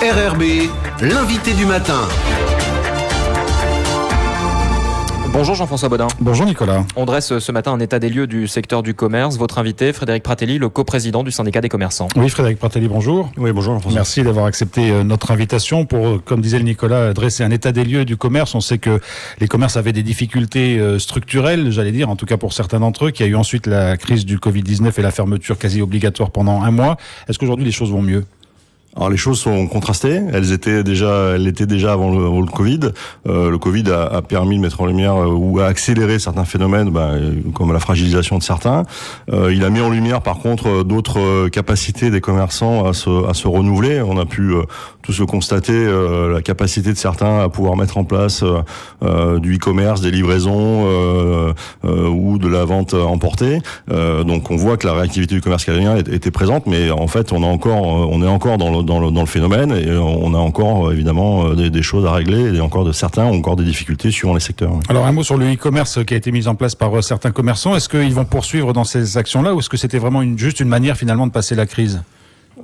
RRB, l'invité du matin. Bonjour Jean-François Bodin. Bonjour Nicolas. On dresse ce matin un état des lieux du secteur du commerce. Votre invité, Frédéric Pratelli, le coprésident du syndicat des commerçants. Oui, Frédéric Pratelli, bonjour. Oui, bonjour Jean-François. Merci d'avoir accepté notre invitation pour, comme disait le Nicolas, dresser un état des lieux du commerce. On sait que les commerces avaient des difficultés structurelles, j'allais dire, en tout cas pour certains d'entre eux, qu'il y a eu ensuite la crise du Covid-19 et la fermeture quasi obligatoire pendant un mois. Est-ce qu'aujourd'hui les choses vont mieux ? Alors les choses sont contrastées. Elles l'étaient déjà avant le Covid. Le Covid a permis de mettre en lumière ou a accéléré certains phénomènes, comme la fragilisation de certains. Il a mis en lumière par contre d'autres capacités des commerçants à se renouveler. On a pu tous le constater, la capacité de certains à pouvoir mettre en place du e-commerce, des livraisons ou de la vente emportée. Donc on voit que la réactivité du commerce calédonien était présente, mais en fait on est encore dans le phénomène et on a encore évidemment des choses à régler et encore certains ont encore des difficultés suivant les secteurs. Alors un mot sur le e-commerce qui a été mis en place par certains commerçants. Est-ce qu'ils vont poursuivre dans ces actions-là ou est-ce que c'était vraiment juste une manière finalement de passer la crise ?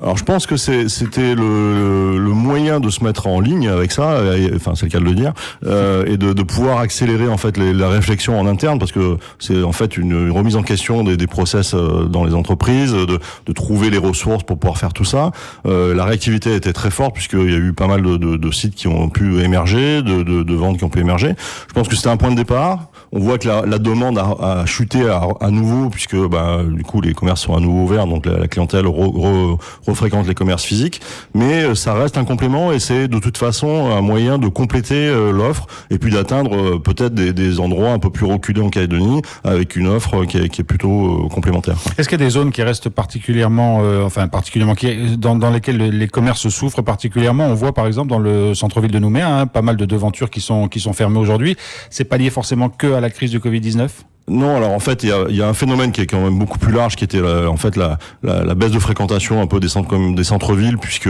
Alors je pense que c'était le moyen de se mettre en ligne avec ça, enfin c'est le cas de le dire, et de pouvoir accélérer en fait la réflexion en interne, parce que c'est en fait une remise en question des process dans les entreprises, de trouver les ressources pour pouvoir faire tout ça. La réactivité était très forte puisqu'il y a eu pas mal de sites qui ont pu émerger, de ventes qui ont pu émerger. Je pense que c'était un point de départ. On voit que la demande a chuté à nouveau puisque du coup les commerces sont à nouveau ouverts, donc la clientèle refréquente les commerces physiques, mais ça reste un complément et c'est de toute façon un moyen de compléter l'offre et puis d'atteindre peut-être des endroits un peu plus reculés en Calédonie avec une offre qui est plutôt complémentaire. Est-ce qu'il y a des zones qui restent particulièrement dans lesquelles les commerces souffrent particulièrement ? On voit par exemple dans le centre-ville de Nouméa pas mal de devantures qui sont fermées aujourd'hui. C'est pas lié forcément que à la crise du Covid-19 ? Non, alors en fait, il y a un phénomène qui est quand même beaucoup plus large, qui était en fait la baisse de fréquentation un peu des centres-villes, puisque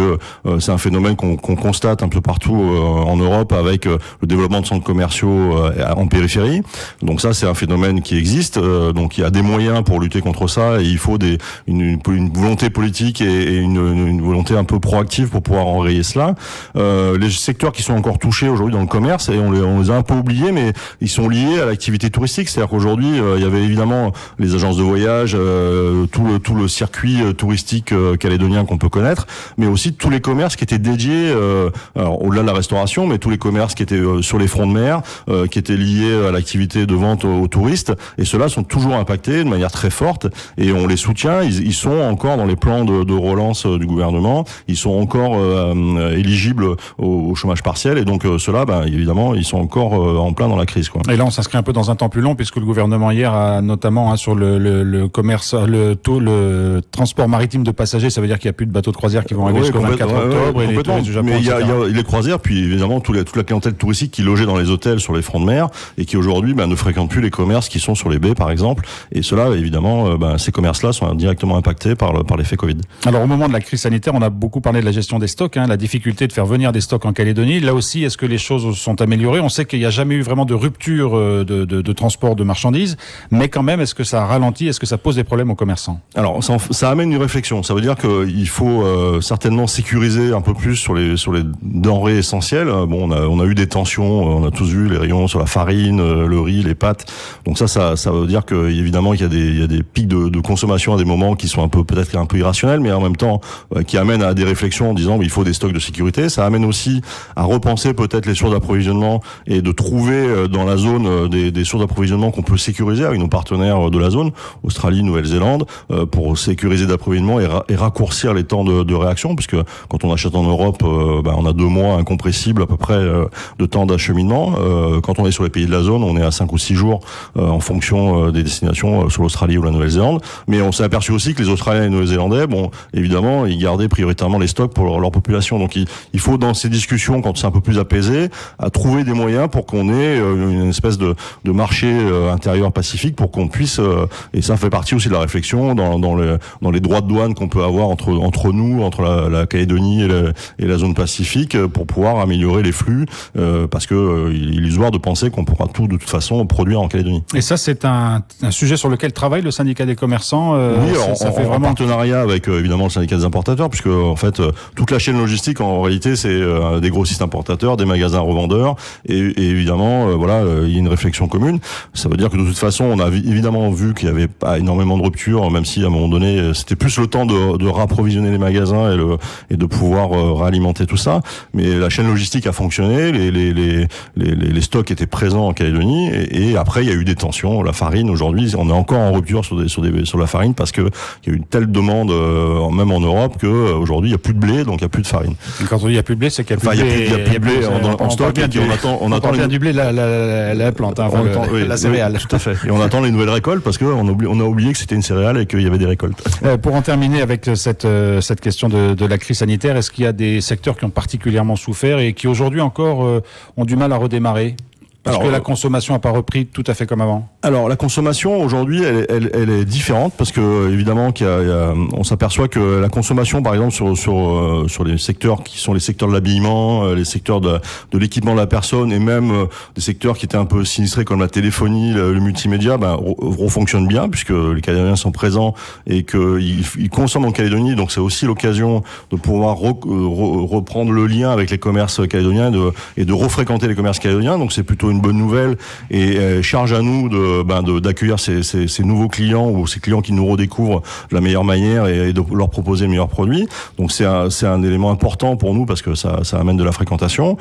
c'est un phénomène qu'on constate un peu partout en Europe avec le développement de centres commerciaux en périphérie. Donc ça, c'est un phénomène qui existe. Donc il y a des moyens pour lutter contre ça et il faut une volonté politique et une volonté un peu proactive pour pouvoir enrayer cela. Les secteurs qui sont encore touchés aujourd'hui dans le commerce, et on les a un peu oubliés, mais ils sont liés à l'activité touristique. C'est-à-dire qu'aujourd'hui, il y avait évidemment les agences de voyage, tout le circuit touristique calédonien qu'on peut connaître, mais aussi tous les commerces qui étaient dédiés, alors au-delà de la restauration, mais tous les commerces qui étaient sur les fronts de mer, qui étaient liés à l'activité de vente aux touristes, et ceux-là sont toujours impactés de manière très forte, et on les soutient. Ils sont encore dans les plans de relance du gouvernement, ils sont encore éligibles au chômage partiel, et donc ceux-là, évidemment, ils sont encore en plein dans la crise, quoi. Et là, on s'inscrit un peu dans un temps plus long, puisque le gouvernement hier a notamment sur le commerce, le transport maritime de passagers, ça veut dire qu'il n'y a plus de bateaux de croisière qui vont arriver jusqu'au 24 octobre. Et les touristes du Japon, mais il y a les croisières, puis évidemment toute la clientèle touristique qui logeait dans les hôtels sur les fronts de mer et qui aujourd'hui ne fréquente plus les commerces qui sont sur les baies par exemple. Et cela, évidemment, ces commerces-là sont directement impactés par l'effet Covid. Alors au moment de la crise sanitaire, on a beaucoup parlé de la gestion des stocks, la difficulté de faire venir des stocks en Calédonie. Là aussi, est-ce que les choses sont améliorées ? On sait qu'il n'y a jamais eu vraiment de rupture de transport de marchandises. Mais quand même, est-ce que ça ralentit ? Est-ce que ça pose des problèmes aux commerçants ? Alors, ça amène une réflexion. Ça veut dire qu'il faut certainement sécuriser un peu plus sur les denrées essentielles. Bon, on a eu des tensions, on a tous vu les rayons sur la farine, le riz, les pâtes. Donc ça veut dire que évidemment il y a des pics de consommation à des moments qui sont peut-être un peu irrationnels, mais en même temps qui amènent à des réflexions en disant il faut des stocks de sécurité. Ça amène aussi à repenser peut-être les sources d'approvisionnement et de trouver dans la zone des sources d'approvisionnement qu'on peut sécuriser avec nos partenaires de la zone, Australie, Nouvelle-Zélande, pour sécuriser d'approvisionnement et raccourcir les temps de réaction, puisque quand on achète en Europe, on a 2 mois incompressibles à peu près de temps d'acheminement. Quand on est sur les pays de la zone, on est à 5 ou 6 jours en fonction des destinations sur l'Australie ou la Nouvelle-Zélande. Mais on s'est aperçu aussi que les Australiens et les Néo-Zélandais, évidemment, ils gardaient prioritairement les stocks pour leur population. Donc il faut dans ces discussions, quand c'est un peu plus apaisé, à trouver des moyens pour qu'on ait une espèce de marché intérieur supérieur Pacifique pour qu'on puisse, et ça fait partie aussi de la réflexion dans les droits de douane qu'on peut avoir entre nous, entre la Calédonie et la zone Pacifique, pour pouvoir améliorer les flux, parce que il est illusoire de penser qu'on pourra tout de toute façon produire en Calédonie. Et ça, c'est un sujet sur lequel travaille le syndicat des commerçants. Oui, ça fait en vraiment partenariat avec évidemment le syndicat des importateurs, puisque en fait toute la chaîne logistique en réalité c'est des grossistes importateurs, des magasins revendeurs, et évidemment voilà, il y a une réflexion commune. Ça veut dire que de toute façon on a évidemment vu qu'il y avait pas énormément de ruptures, même si à un moment donné c'était plus le temps de rapprovisionner les magasins et de pouvoir réalimenter tout ça. Mais la chaîne logistique a fonctionné, les stocks étaient présents en Calédonie, et après il y a eu des tensions. La farine aujourd'hui, on est encore en rupture sur la farine parce que il y a eu une telle demande même en Europe que aujourd'hui il y a plus de blé, donc il y a plus de farine. Et quand on dit il y a plus de blé, c'est qu'il y a plus Enfin, de blé. il y a plus de blé en stock, et puis on attend bien du blé, la plante, hein, la céréale. Oui, tout à fait. Et on attend les nouvelles récoltes parce qu'on a oublié que c'était une céréale et qu'il y avait des récoltes. Pour en terminer avec cette question de la crise sanitaire, est-ce qu'il y a des secteurs qui ont particulièrement souffert et qui aujourd'hui encore ont du mal à redémarrer ? Parce que la consommation n'a pas repris tout à fait comme avant. Alors la consommation aujourd'hui, elle est différente parce que évidemment on s'aperçoit que la consommation, par exemple sur les secteurs qui sont les secteurs de l'habillement, les secteurs de l'équipement de la personne, et même des secteurs qui étaient un peu sinistrés comme la téléphonie, le multimédia, refonctionnent bien puisque les Calédoniens sont présents et qu'ils consomment en Calédonie. Donc c'est aussi l'occasion de pouvoir reprendre le lien avec les commerces calédoniens et de refréquenter les commerces calédoniens. Donc c'est plutôt une bonne nouvelle, et charge à nous d'accueillir ces nouveaux clients ou ces clients qui nous redécouvrent de la meilleure manière et de leur proposer les meilleurs produits. Donc c'est un élément important pour nous parce que ça amène de la fréquentation.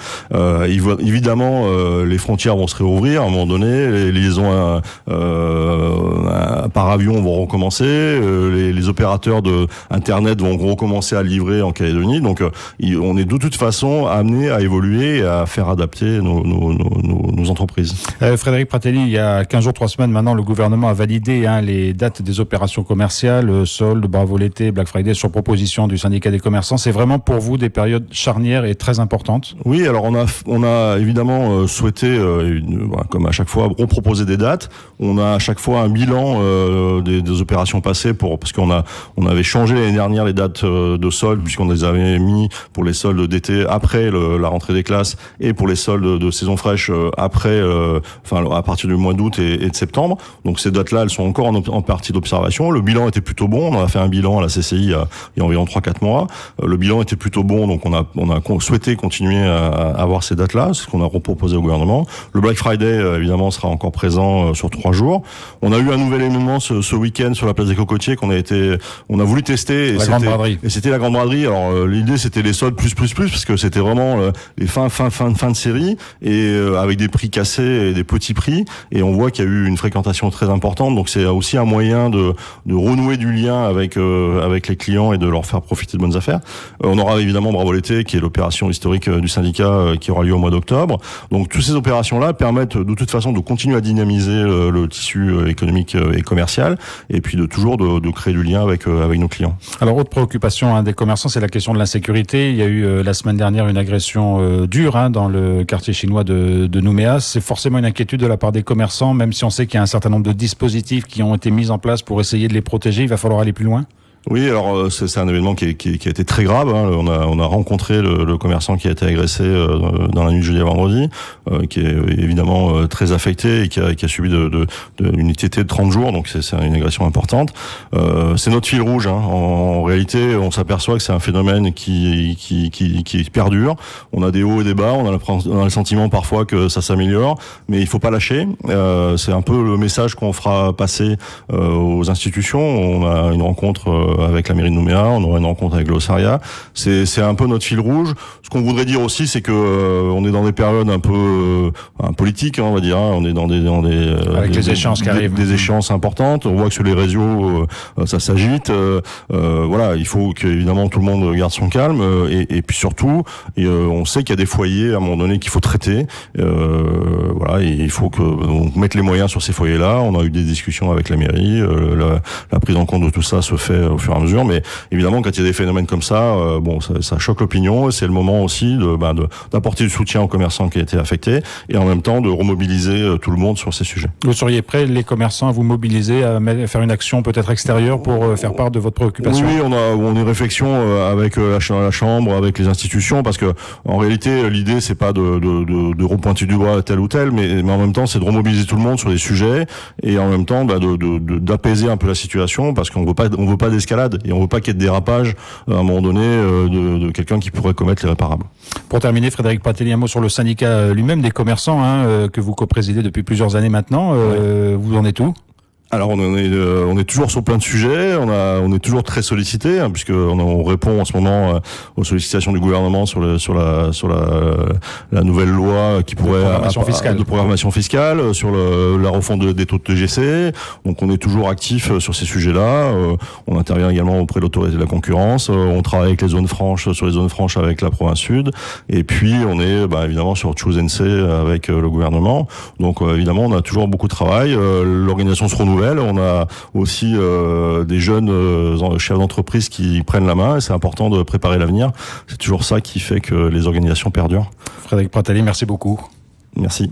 Évidemment, les frontières vont se réouvrir à un moment donné, les liaisons par avion vont recommencer, les opérateurs de Internet vont recommencer à livrer en Calédonie. Donc on est de toute façon amené à évoluer et à faire adapter nos entreprises. Frédéric Pratelli, il y a 15 jours, 3 semaines maintenant, le gouvernement a validé les dates des opérations commerciales, soldes, Bravo l'été, Black Friday, sur proposition du syndicat des commerçants. C'est vraiment pour vous des périodes charnières et très importantes? Oui, alors on a évidemment souhaité, comme à chaque fois, reproposer des dates. On a à chaque fois un bilan des opérations passées parce qu'on avait changé l'année dernière les dates de soldes puisqu'on les avait mis pour les soldes d'été après la rentrée des classes et pour les soldes de saison fraîche après, à partir du mois d'août et de septembre. Donc ces dates-là, elles sont encore en partie d'observation. Le bilan était plutôt bon. On a fait un bilan à la CCI il y a environ 3-4 mois. Le bilan était plutôt bon, donc on a souhaité continuer à avoir ces dates-là. C'est ce qu'on a reproposé au gouvernement. Le Black Friday, évidemment, sera encore présent sur 3 jours. On a eu un nouvel événement ce week-end sur la place des Cocotiers qu'on a voulu tester. Et c'était la Grande Braderie. Alors l'idée, c'était les soldes plus, parce que c'était vraiment les fin de série, et avec des prix cassés et des petits prix, et on voit qu'il y a eu une fréquentation très importante. Donc c'est aussi un moyen de renouer du lien avec les clients et de leur faire profiter de bonnes affaires. On aura évidemment Bravo l'été, qui est l'opération historique du syndicat, qui aura lieu au mois d'octobre. Donc toutes ces opérations-là permettent de toute façon de continuer à dynamiser le tissu économique et commercial, et puis toujours de créer du lien avec nos clients. Alors autre préoccupation des commerçants, c'est la question de l'insécurité. Il y a eu la semaine dernière une agression dure dans le quartier chinois de Nouméa. C'est forcément une inquiétude de la part des commerçants, même si on sait qu'il y a un certain nombre de dispositifs qui ont été mis en place pour essayer de les protéger. Il va falloir aller plus loin? Oui, alors c'est un événement qui a été très grave. On a rencontré le commerçant qui a été agressé dans la nuit de jeudi à vendredi, qui est évidemment très affecté et qui a subi une ITT de 30 jours. Donc c'est une agression importante. C'est notre fil rouge. En réalité, on s'aperçoit que c'est un phénomène qui perdure. On a des hauts et des bas. On a le sentiment parfois que ça s'améliore, mais il faut pas lâcher. C'est un peu le message qu'on fera passer aux institutions. On a une rencontre avec la mairie de Nouméa, on aura une rencontre avec l'Ossaria. C'est un peu notre fil rouge. Ce qu'on voudrait dire aussi, c'est que on est dans des périodes un peu politiques, on va dire. On est dans avec les échéances qui arrivent, des échéances importantes. On voit que sur les réseaux, ça s'agite. Voilà, il faut qu'évidemment tout le monde garde son calme, et puis surtout, on sait qu'il y a des foyers à un moment donné qu'il faut traiter. Voilà, et il faut qu'on mette les moyens sur ces foyers-là. On a eu des discussions avec la mairie. La prise en compte de tout ça se fait au fur et à mesure. Mais évidemment, quand il y a des phénomènes comme ça, ça choque l'opinion. Et c'est le moment aussi d'apporter du soutien aux commerçants qui ont été affectés et en même temps de remobiliser tout le monde sur ces sujets. Vous seriez prêts, les commerçants, à vous mobiliser, à faire une action peut-être extérieure pour faire part de votre préoccupation? Oui, on a une réflexion avec la Chambre, avec les institutions, parce que en réalité, l'idée c'est pas de repointer du doigt tel ou tel, mais en même temps, c'est de remobiliser tout le monde sur les sujets et en même temps d'apaiser un peu la situation, parce qu'on veut pas d'escalade et on veut pas qu'il y ait de dérapage à un moment donné de quelqu'un qui pourrait commettre l'irréparable. Pour terminer, Frédéric Pratelli, un mot sur le syndicat lui-même des commerçants que vous co-présidez depuis plusieurs années maintenant. Vous en êtes où? Alors on est toujours sur plein de sujets, on est toujours très sollicité, puisque on répond en ce moment aux sollicitations du gouvernement sur la nouvelle loi qui pourrait de programmation fiscale, sur la refonte des taux de TGC. Donc on est toujours actif sur ces sujets-là. On intervient également auprès de l'autorité de la concurrence. On travaille avec les zones franches, sur les zones franches avec la province sud. Et puis on est évidemment sur Choose NC avec le gouvernement. Donc évidemment on a toujours beaucoup de travail. L'organisation se renouvelle. On a aussi des jeunes chefs d'entreprise qui prennent la main et c'est important de préparer l'avenir. C'est toujours ça qui fait que les organisations perdurent. Frédéric Pratelli, merci beaucoup. Merci.